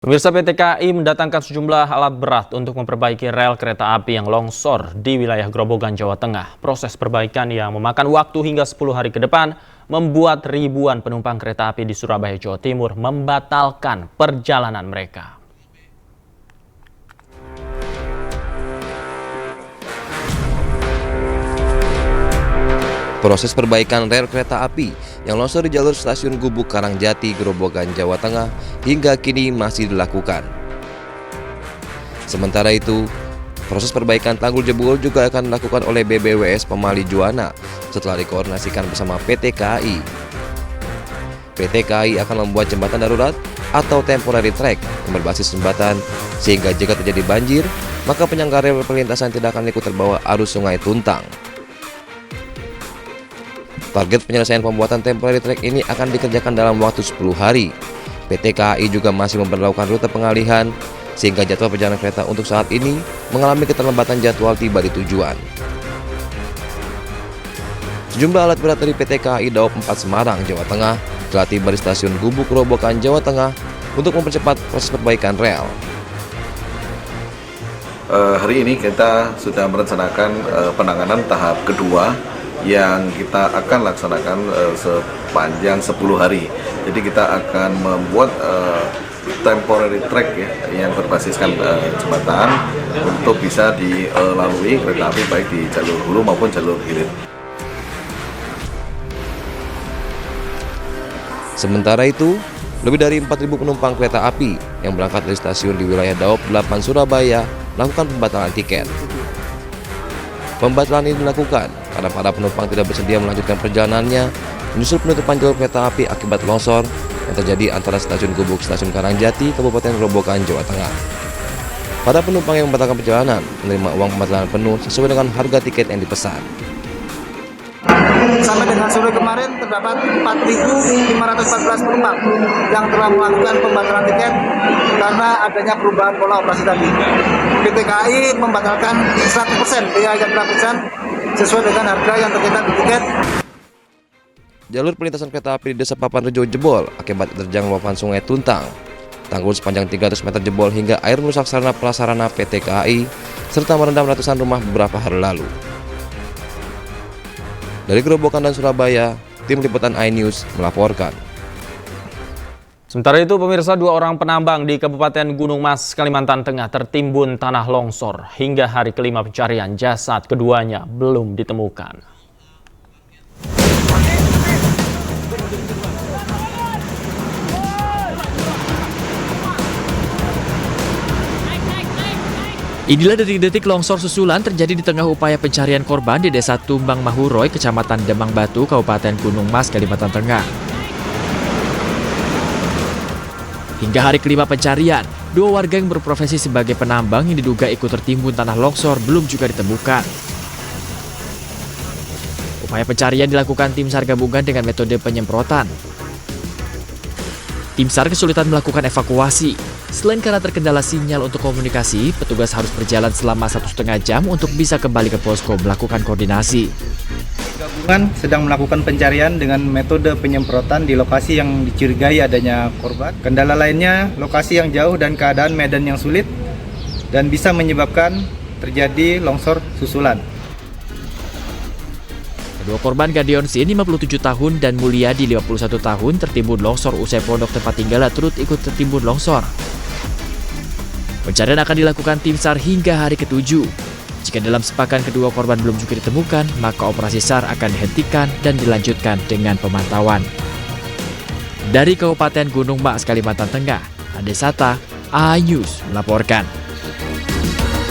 Pemirsa, PT KAI mendatangkan sejumlah alat berat untuk memperbaiki rel kereta api yang longsor di wilayah Grobogan, Jawa Tengah. Proses perbaikan yang memakan waktu hingga 10 hari ke depan membuat ribuan penumpang kereta api di Surabaya, Jawa Timur membatalkan perjalanan mereka. Proses perbaikan rel kereta api yang longsor di jalur stasiun Gubuk Karangjati, Grobogan, Jawa Tengah hingga kini masih dilakukan. Sementara itu, proses perbaikan tanggul jebol juga akan dilakukan oleh BBWS Pemali Juwana setelah dikoordinasikan bersama PT KAI. PT KAI akan membuat jembatan darurat atau temporary track yang berbasis jembatan sehingga jika terjadi banjir, maka penyangga rel perlintasan tidak akan ikut terbawa arus Sungai Tuntang. Target penyelesaian pembuatan temporary track ini akan dikerjakan dalam waktu 10 hari. PT KAI juga masih memperlakukan rute pengalihan, sehingga jadwal perjalanan kereta untuk saat ini mengalami keterlambatan jadwal tiba di tujuan. Sejumlah alat berat dari PT KAI Daop 4 Semarang, Jawa Tengah telah tiba di stasiun Gubuk Grobogan, Jawa Tengah untuk mempercepat proses perbaikan rel. Hari ini kita sudah merencanakan penanganan tahap kedua yang kita akan laksanakan sepanjang 10 hari. Jadi kita akan membuat temporary track yang berbasiskan jembatan untuk bisa dilalui kereta api baik di jalur hulu maupun jalur hilir. Sementara itu, lebih dari 4.000 penumpang kereta api yang berangkat dari stasiun di wilayah Daop 8 Surabaya melakukan pembatalan tiket. Pembatalan ini dilakukan karena para penumpang tidak bersedia melanjutkan perjalanannya menyusul penutupan jalur kereta api akibat longsor yang terjadi antara stasiun Gubuk, stasiun Karangjati, Kabupaten Grobogan, Jawa Tengah. Para penumpang yang membatalkan perjalanan menerima uang pembatalan penuh sesuai dengan harga tiket yang dipesan. Sampai dengan sore kemarin terdapat 4.514 penumpang yang telah melakukan pembatalan tiket karena adanya perubahan pola operasi tadi. PT KAI membatalkan 100% biaya yang dilakukan sesuai dengan harga yang tercatat di tiket. Jalur perlintasan kereta api di Desa Papanrejo jebol akibat diterjang luapan Sungai Tuntang. Tanggul sepanjang 300 meter jebol hingga air merusak sarana prasarana PT KAI serta merendam ratusan rumah beberapa hari lalu. Dari Grobogan dan Surabaya, tim liputan iNews melaporkan. Sementara itu, pemirsa, 2 orang penambang di Kabupaten Gunung Mas, Kalimantan Tengah tertimbun tanah longsor. Hingga hari kelima pencarian, jasad keduanya belum ditemukan. Inilah detik-detik longsor susulan terjadi di tengah upaya pencarian korban di Desa Tumbang Mahuroy, Kecamatan Demang Batu, Kabupaten Gunung Mas, Kalimantan Tengah. Hingga hari kelima pencarian, 2 warga yang berprofesi sebagai penambang yang diduga ikut tertimbun tanah longsor belum juga ditemukan. Upaya pencarian dilakukan tim SAR gabungan dengan metode penyemprotan. Tim SAR kesulitan melakukan evakuasi. Selain karena terkendala sinyal untuk komunikasi, petugas harus berjalan selama 1,5 jam untuk bisa kembali ke posko melakukan koordinasi. Gabungan sedang melakukan pencarian dengan metode penyemprotan di lokasi yang dicurigai adanya korban. Kendala lainnya, lokasi yang jauh dan keadaan medan yang sulit dan bisa menyebabkan terjadi longsor susulan. Kedua korban, Gadeon Sin 57 tahun dan Mulyadi 51 tahun tertimbun longsor usai pondok tempat tinggal turut ikut tertimbun longsor. Pencarian akan dilakukan tim SAR hingga hari ke-7. Jika dalam sepekan kedua korban belum juga ditemukan, maka operasi SAR akan dihentikan dan dilanjutkan dengan pemantauan. Dari Kabupaten Gunung Mas, Kalimantan Tengah, Ade Sata, iNews melaporkan.